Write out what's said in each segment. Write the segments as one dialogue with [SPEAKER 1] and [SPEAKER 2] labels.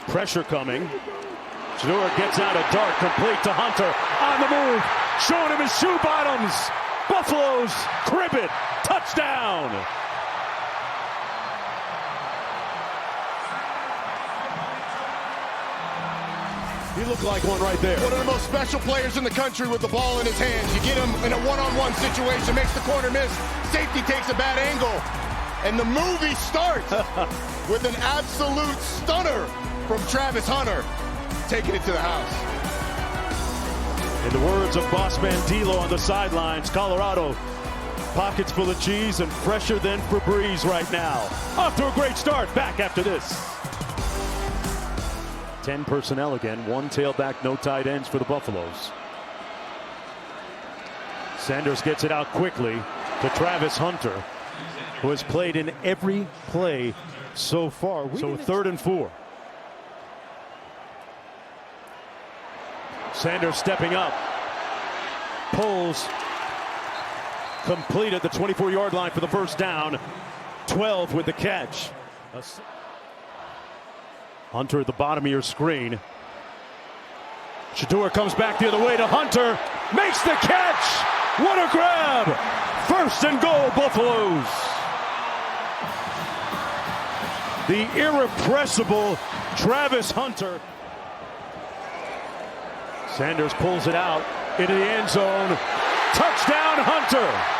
[SPEAKER 1] Pressure coming. Shedeur gets out a dart, complete to Hunter. On the move, showing him his shoe bottoms. Buffaloes crib it. Touchdown. He looked like one right there.
[SPEAKER 2] One of the most special players in the country with the ball in his hands. You get him in a one-on-one situation, makes the corner miss. Safety takes a bad angle. And the movie starts with an absolute stunner from Travis Hunter, taking it to the house.
[SPEAKER 1] In the words of boss man D'Lo on the sidelines, Colorado, pockets full of cheese and fresher than Febreze right now. Off to a great start, back after this. 10 personnel again, one tailback, no tight ends for the Buffaloes. Sanders gets it out quickly to Travis Hunter, who has played in every play so far. So 3rd and 4. Sanders stepping up, pulls, complete at the 24-yard line for the first down. 12 with the catch. Hunter at the bottom of your screen. Shedeur comes back the other way to Hunter, makes the catch. What a grab! 1st and goal, Buffaloes. The irrepressible Travis Hunter. Sanders pulls it out into the end zone. Touchdown, Hunter.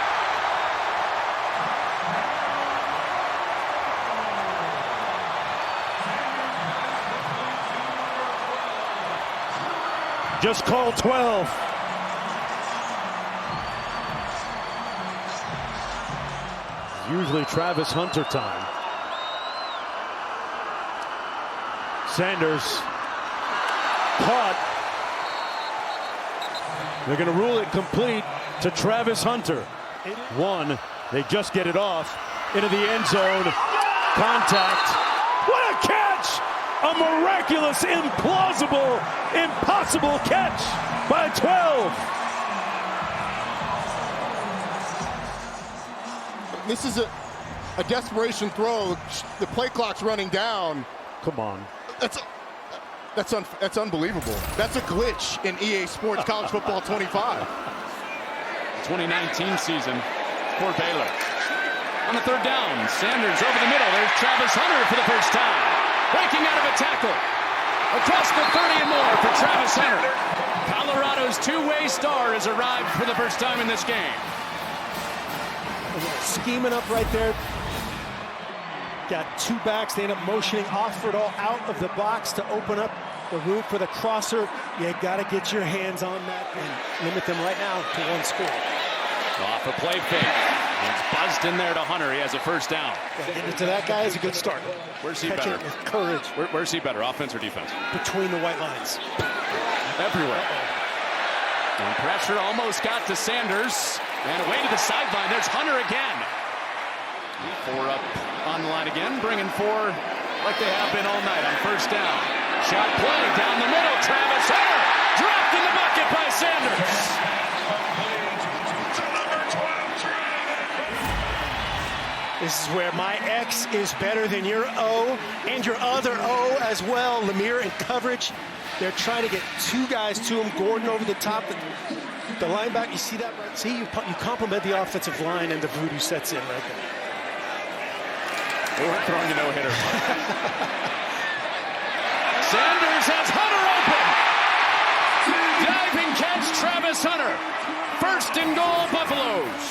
[SPEAKER 1] Just called 12. Usually Travis Hunter time. Sanders caught. They're going to rule it complete to Travis Hunter. 1, they just get it off into the end zone. Contact. What a catch! A miraculous, implausible, impossible catch by 12.
[SPEAKER 2] This is a desperation throw. The play clock's running down.
[SPEAKER 1] Come on.
[SPEAKER 2] That's unbelievable. That's a glitch in EA Sports College Football 25.
[SPEAKER 3] 2019 season for Baylor. On the 3rd down, Sanders over the middle. There's Travis Hunter for the first time. Breaking out of a tackle. Across the 30 and more for Travis Hunter. Colorado's two-way star has arrived for the first time in this game.
[SPEAKER 4] Scheming up right there. Got 2 backs. They end up motioning Offerdahl out of the box to open up the room for the crosser. You got to get your hands on that and limit them right now to 1 score.
[SPEAKER 3] Off a play fake. It's buzzed in there to Hunter. He has a first down.
[SPEAKER 4] Getting it to that guy is a good start.
[SPEAKER 3] Where's he
[SPEAKER 4] Catch
[SPEAKER 3] better?
[SPEAKER 4] it with courage.
[SPEAKER 3] Where's he better, offense or defense?
[SPEAKER 4] Between the white lines.
[SPEAKER 3] Everywhere. And pressure almost got to Sanders. And away to the sideline. There's Hunter again. 4 up on the line again, bringing 4 like they have been all night on first down. Shot play down the middle. Travis Hunter dropped in the bucket by Sanders.
[SPEAKER 4] This is where my X is better than your O and your other O as well. Lemire in coverage. They're trying to get 2 guys to him. Gordon over the top. The linebacker, you see that right? See, you compliment the offensive line and the voodoo sets in right there.
[SPEAKER 3] We're throwing a no-hitter. Sanders has Hunter open. Diving catch, Travis Hunter. 1st and goal, Buffaloes.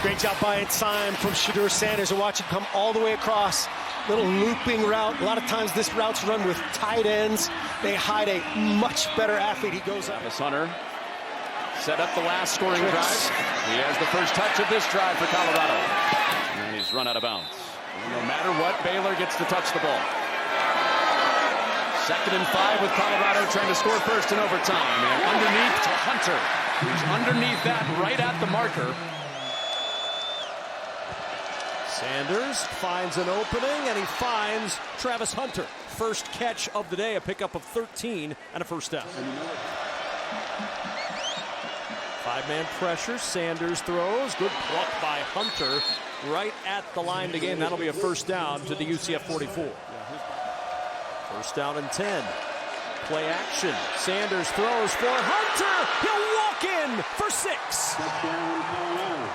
[SPEAKER 4] Great job by inside from Shedeur Sanders. And watch it come all the way across. Little looping route. A lot of times this route's run with tight ends. They hide a much better athlete. He goes up.
[SPEAKER 3] Travis Hunter set up the last scoring drive. He has the first touch of this drive for Colorado. And he's run out of bounds. No matter what, Baylor gets to touch the ball. 2nd and 5 with Colorado trying to score first in overtime. And underneath to Hunter, who's underneath that right at the marker.
[SPEAKER 5] Sanders finds an opening, and he finds Travis Hunter. First catch of the day, a pickup of 13 and a first down. 5-man pressure, Sanders throws. Good pluck by Hunter right at the line to gain. That'll be a first down to the UCF 44. First down and 10. Play action. Sanders throws for Hunter. He'll walk in for 6.
[SPEAKER 6] Touchdown, Colorado.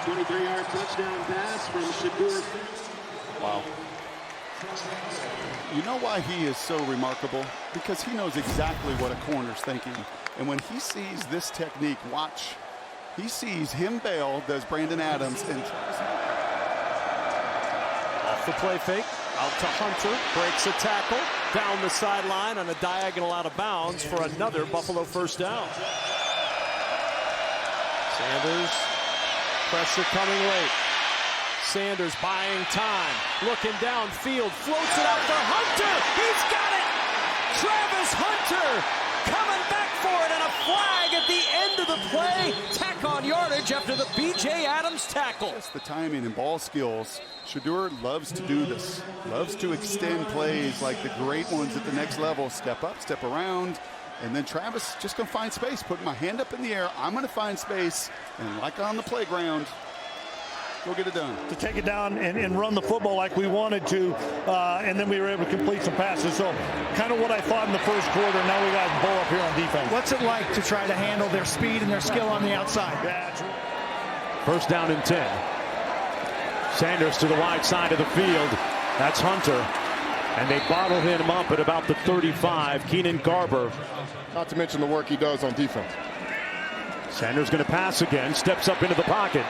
[SPEAKER 6] 23-yard touchdown pass from Shedeur.
[SPEAKER 7] Wow. You know why he is so remarkable? Because he knows exactly what a corner's thinking. And when he sees this technique, watch. He sees him bail, does Brandon Adams, and
[SPEAKER 5] off the play fake, out to Hunter, breaks a tackle, down the sideline on a diagonal out of bounds for another Buffalo first down. Sanders, pressure coming late. Sanders buying time, looking downfield, floats it out for Hunter. He's got it! Travis Hunter coming back for it, and a flag at the end of the play. Tack on yardage after the B.J. Adams tackle.
[SPEAKER 7] just the timing and ball skills. Shedeur loves to do this, loves to extend plays like the great ones at the next level. Step up, step around, and then Travis just gonna find space. Put my hand up in the air, I'm gonna find space, and like on the playground, go get it done.
[SPEAKER 8] To take it down and run the football like we wanted to, and then we were able to complete some passes. So kind of what I thought in the first quarter. Now we got Bo up here on defense.
[SPEAKER 9] What's it like to try to handle their speed and their skill on the outside?
[SPEAKER 1] First down and 10. Sanders to the wide side of the field. That's Hunter. And they bottle him up at about the 35. Keenan Garber.
[SPEAKER 2] Not to mention the work he does on defense.
[SPEAKER 1] Sanders going to pass again. Steps up into the pocket.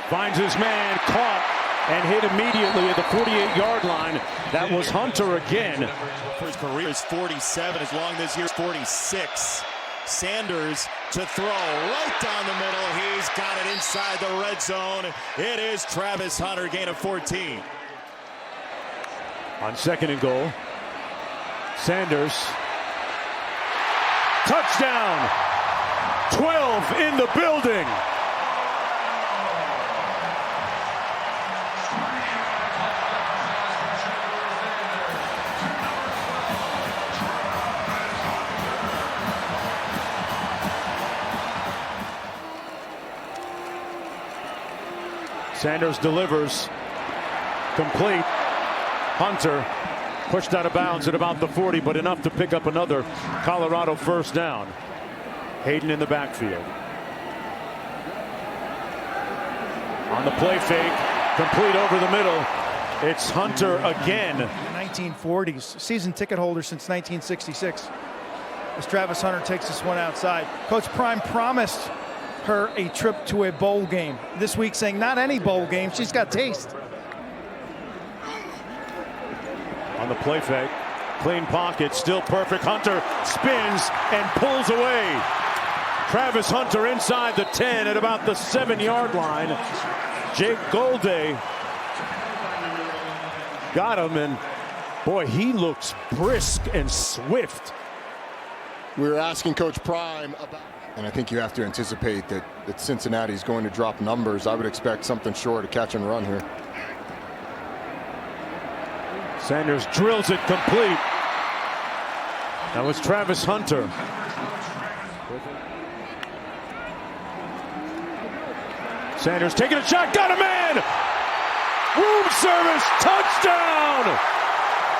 [SPEAKER 1] Finds his man, caught, and hit immediately at the 48-yard line. That was Hunter again.
[SPEAKER 10] His career is 47, as long this year's 46. Sanders to throw right down the middle. He's got it inside the red zone. It is Travis Hunter, gain of 14.
[SPEAKER 1] On second and goal, Sanders. Touchdown! 12 in the building. Sanders delivers, complete. Hunter pushed out of bounds at about the 40, but enough to pick up another Colorado first down. Hayden in the backfield. On the play fake, complete over the middle. It's Hunter again.
[SPEAKER 9] 1940s, season ticket holder since 1966. As Travis Hunter takes this one outside. Coach Prime promised her a trip to a bowl game this week, saying not any bowl game, she's got taste.
[SPEAKER 1] On the play fake, clean pocket, still perfect. Hunter spins and pulls away. Travis Hunter inside the 10 at about the 7-yard line. Jake Golday got him, and boy, he looks brisk and swift.
[SPEAKER 2] We were asking Coach Prime about, and I think you have to anticipate that Cincinnati is going to drop numbers. I would expect something short of catch and run here.
[SPEAKER 1] Sanders drills it complete. That was Travis Hunter. Sanders taking a shot, got a man! Room service, touchdown!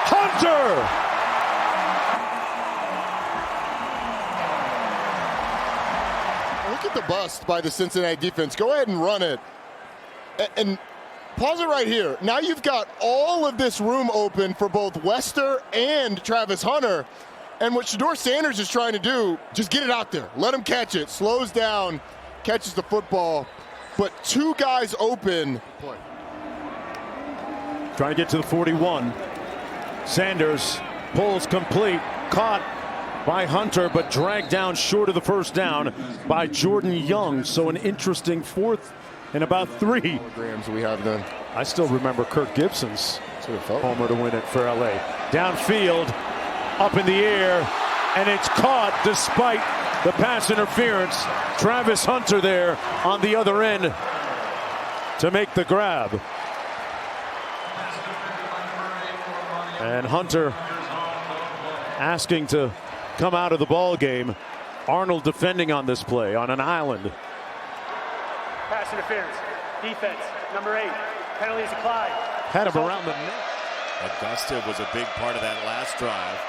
[SPEAKER 1] Hunter!
[SPEAKER 2] Look at the bust by the Cincinnati defense. Go ahead and run it. And pause it right here. Now you've got all of this room open for both Wester and Travis Hunter. And what Shedeur Sanders is trying to do, just get it out there. Let him catch it. Slows down, catches the football. But two guys open.
[SPEAKER 1] Trying to get to the 41. Sanders pulls complete. Caught by Hunter, but dragged down short of the first down by Jordan Young. So an interesting fourth and about 3.
[SPEAKER 2] Grams we have then.
[SPEAKER 1] I still remember Kirk Gibson's homer to win it for LA. Downfield, up in the air, and it's caught despite the pass interference. Travis Hunter there on the other end to make the grab. And Hunter asking to come out of the ball game. Arnold defending on this play on an island.
[SPEAKER 11] Pass interference. Defense. Number 8. Penalties applied.
[SPEAKER 1] Had him around the neck.
[SPEAKER 10] Augusta was a big part of that last drive.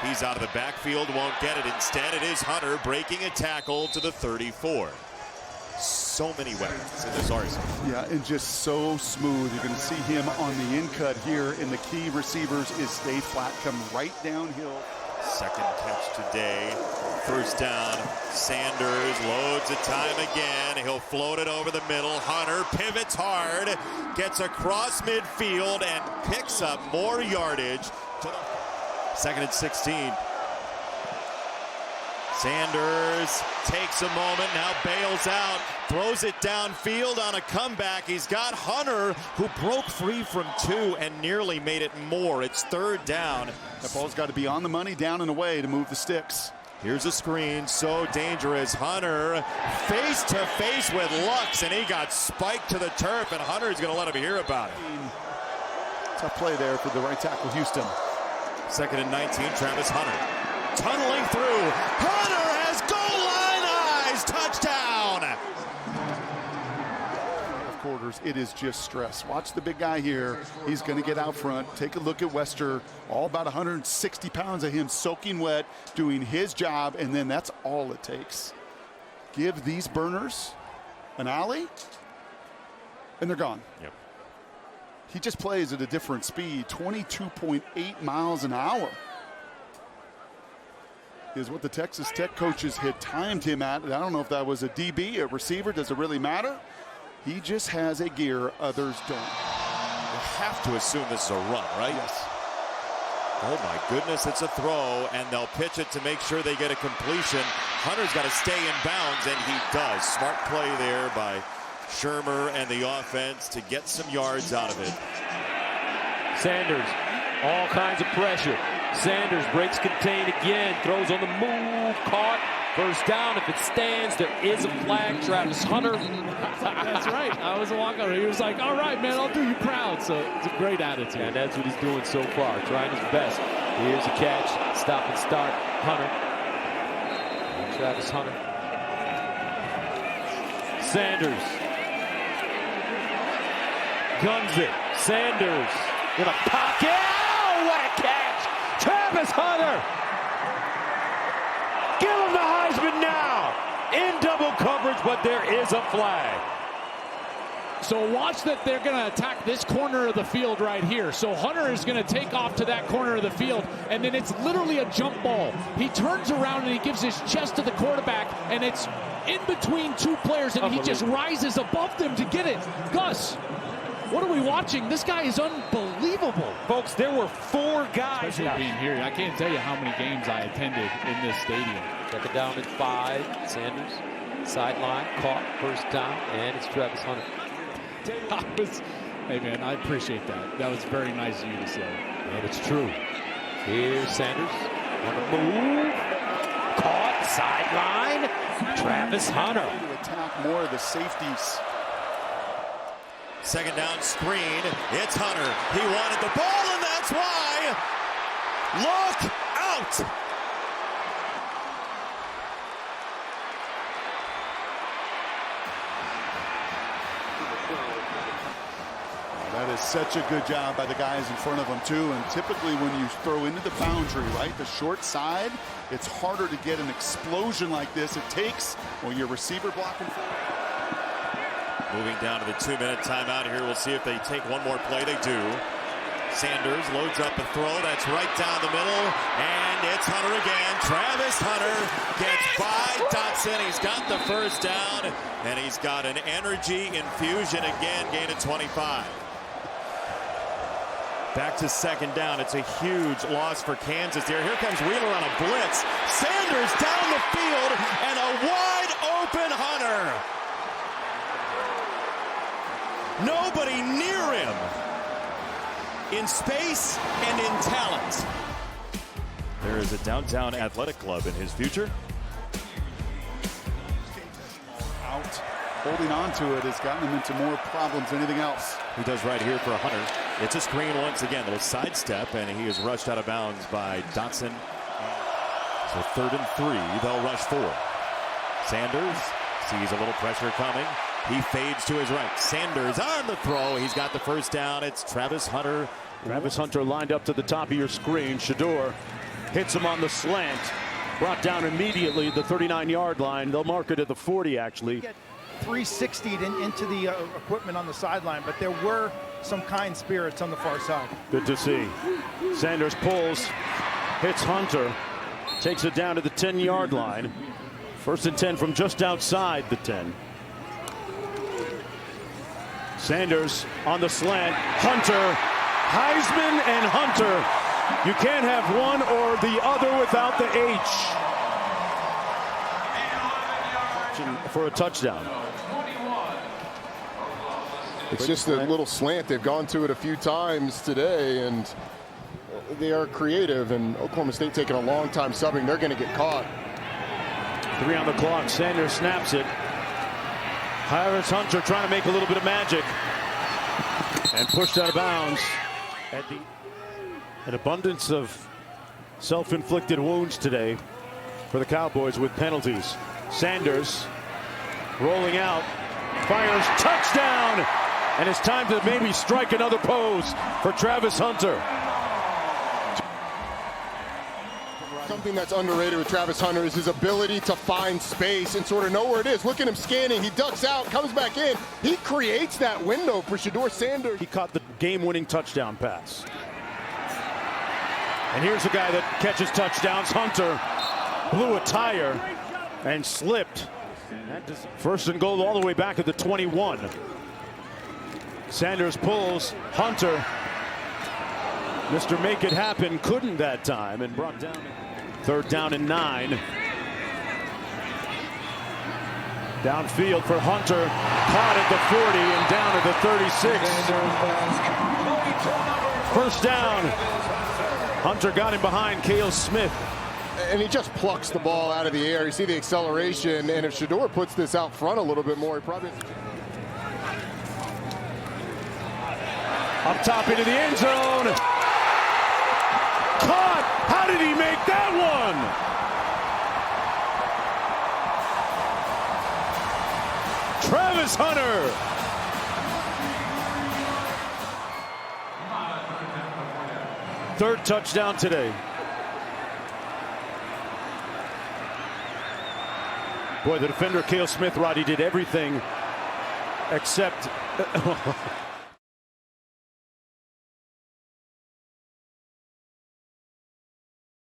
[SPEAKER 10] He's out of the backfield, won't get it. Instead, it is Hunter breaking a tackle to the 34. So many weapons in this arsenal.
[SPEAKER 7] Yeah, and just so smooth. You're going to see him on the in cut here, and the key receivers is stay flat, come right downhill.
[SPEAKER 10] Second catch today. First down. Sanders loads the time again. He'll float it over the middle. Hunter pivots hard, gets across midfield, and picks up more yardage. Second and 16. Sanders takes a moment, now bails out, throws it downfield on a comeback. He's got Hunter, who broke free from 2 and nearly made it more. It's third down.
[SPEAKER 7] That ball's got to be on the money, down and away to move the sticks.
[SPEAKER 10] Here's a screen, so dangerous. Hunter face to face with Lux, and he got spiked to the turf, and Hunter's going to let him hear about it.
[SPEAKER 7] Tough play there for the right tackle, Houston.
[SPEAKER 10] Second and 19, Travis Hunter. Tunneling through. Hunter has goal line eyes. Touchdown.
[SPEAKER 7] Quarters, it is just stress. Watch the big guy here. He's going to get out front. Take a look at Wester. All about 160 pounds of him soaking wet, doing his job, and then that's all it takes. Give these burners an alley, and they're gone.
[SPEAKER 10] Yep.
[SPEAKER 7] He just plays at a different speed, 22.8 miles an hour. Is what the Texas Tech coaches had timed him at. I don't know if that was a DB, a receiver. Does it really matter? He just has a gear others don't.
[SPEAKER 10] You have to assume this is a run, right?
[SPEAKER 7] Yes.
[SPEAKER 10] Oh my goodness, it's a throw, and they'll pitch it to make sure they get a completion. Hunter's got to stay in bounds, and he does. Smart play there by Shermer and the offense to get some yards out of it.
[SPEAKER 5] Sanders, all kinds of pressure. Sanders breaks contain again, throws on the move, caught. First down. If it stands, there is a flag. Travis Hunter.
[SPEAKER 11] That's right. I was a walkover. He was like, all right, man, I'll do you proud. So it's a great attitude.
[SPEAKER 5] And that's what he's doing so far, trying his best. Here's a catch. Stop and start. Hunter. And Travis Hunter. Sanders. Guns it. Sanders in a pocket. Oh, what a catch. Travis Hunter. Give him the Heisman now. In double coverage, but there is a flag.
[SPEAKER 11] So watch that they're going to attack this corner of the field right here. So Hunter is going to take off to that corner of the field, and then it's literally a jump ball. He turns around and he gives his chest to the quarterback, and it's in between two players, and he just rises above them to get it. Gus, what are we watching? This guy is unbelievable.
[SPEAKER 5] Folks, there were 4 guys.
[SPEAKER 11] Especially being here. I can't tell you how many games I attended in this stadium.
[SPEAKER 5] Second down and 5. Sanders, sideline, caught, first down, and it's Travis Hunter.
[SPEAKER 11] Hey, man, I appreciate that. That was very nice of you to say.
[SPEAKER 5] And it's true. Here's Sanders on the move. Caught, sideline, Travis Hunter.
[SPEAKER 7] To attack more of the safeties.
[SPEAKER 10] Second down screen. It's Hunter. He wanted the ball, and that's why. Look out.
[SPEAKER 7] That is such a good job by the guys in front of them, too. And typically when you throw into the boundary, right, the short side, it's harder to get an explosion like this. It takes, well, your receiver blocking.
[SPEAKER 10] Moving down to the 2-minute timeout here. We'll see if they take one more play. They do. Sanders loads up a throw. That's right down the middle. And it's Hunter again. Travis Hunter gets by Dotson. He's got the first down. And he's got an energy infusion again. Gain of 25. Back to second down. It's a huge loss for Kansas here. Here comes Wheeler on a blitz. Sanders down the field. And a wide open Hunter. Nobody near him in space and in talent. There is a downtown athletic club in his future.
[SPEAKER 7] Out, holding on to it has gotten him into more problems than anything else.
[SPEAKER 10] He does right here for Hunter. It's a screen once again. Little sidestep, and he is rushed out of bounds by Dotson. So 3rd and 3. They'll rush 4. Sanders sees a little pressure coming. He fades to his right. Sanders on the throw. He's got the first down. It's Travis Hunter
[SPEAKER 1] Travis Hunter lined up to the top of your screen. Shedeur hits him on the slant. Brought down immediately at the 39-yard line. They'll mark it at the 40, actually.
[SPEAKER 9] 360'd into the equipment on the sideline, but there were some kind spirits on the far side.
[SPEAKER 1] Good to see. Sanders pulls, hits Hunter, takes it down to the 10-yard line. 1st and 10 from just outside the 10. Sanders on the slant. Hunter, Heisman and Hunter. You can't have one or the other without the H. For a touchdown.
[SPEAKER 2] It's just a little slant. They've gone to it a few times today, and they are creative. And Oklahoma State taking a long time subbing. They're going to get caught.
[SPEAKER 1] 3 on the clock. Sanders snaps it. Travis Hunter trying to make a little bit of magic. And pushed out of bounds. An abundance of self-inflicted wounds today for the Cowboys with penalties. Sanders rolling out. Fires, touchdown! And it's time to maybe strike another pose for Travis Hunter.
[SPEAKER 2] Something that's underrated with Travis Hunter is his ability to find space and sort of know where it is. Look at him scanning. He ducks out, comes back in. He creates that window for Shedeur Sanders.
[SPEAKER 1] He caught the game-winning touchdown pass. And here's a guy that catches touchdowns. Hunter blew a tire and slipped. 1st and goal all the way back at the 21. Sanders pulls. Hunter, Mr. Make It Happen, couldn't that time and brought down. 3rd down and 9. Downfield for Hunter, caught at the 40 and down at the 36. 1st down. Hunter got him behind Cale Smith.
[SPEAKER 2] And he just plucks the ball out of the air. You see the acceleration, and if Shedeur puts this out front a little bit more, he probably...
[SPEAKER 1] Up top into the end zone. Caught! How did he make that one? Travis Hunter. Third touchdown today. Boy, the defender, Cale Smith, Roddy, did everything except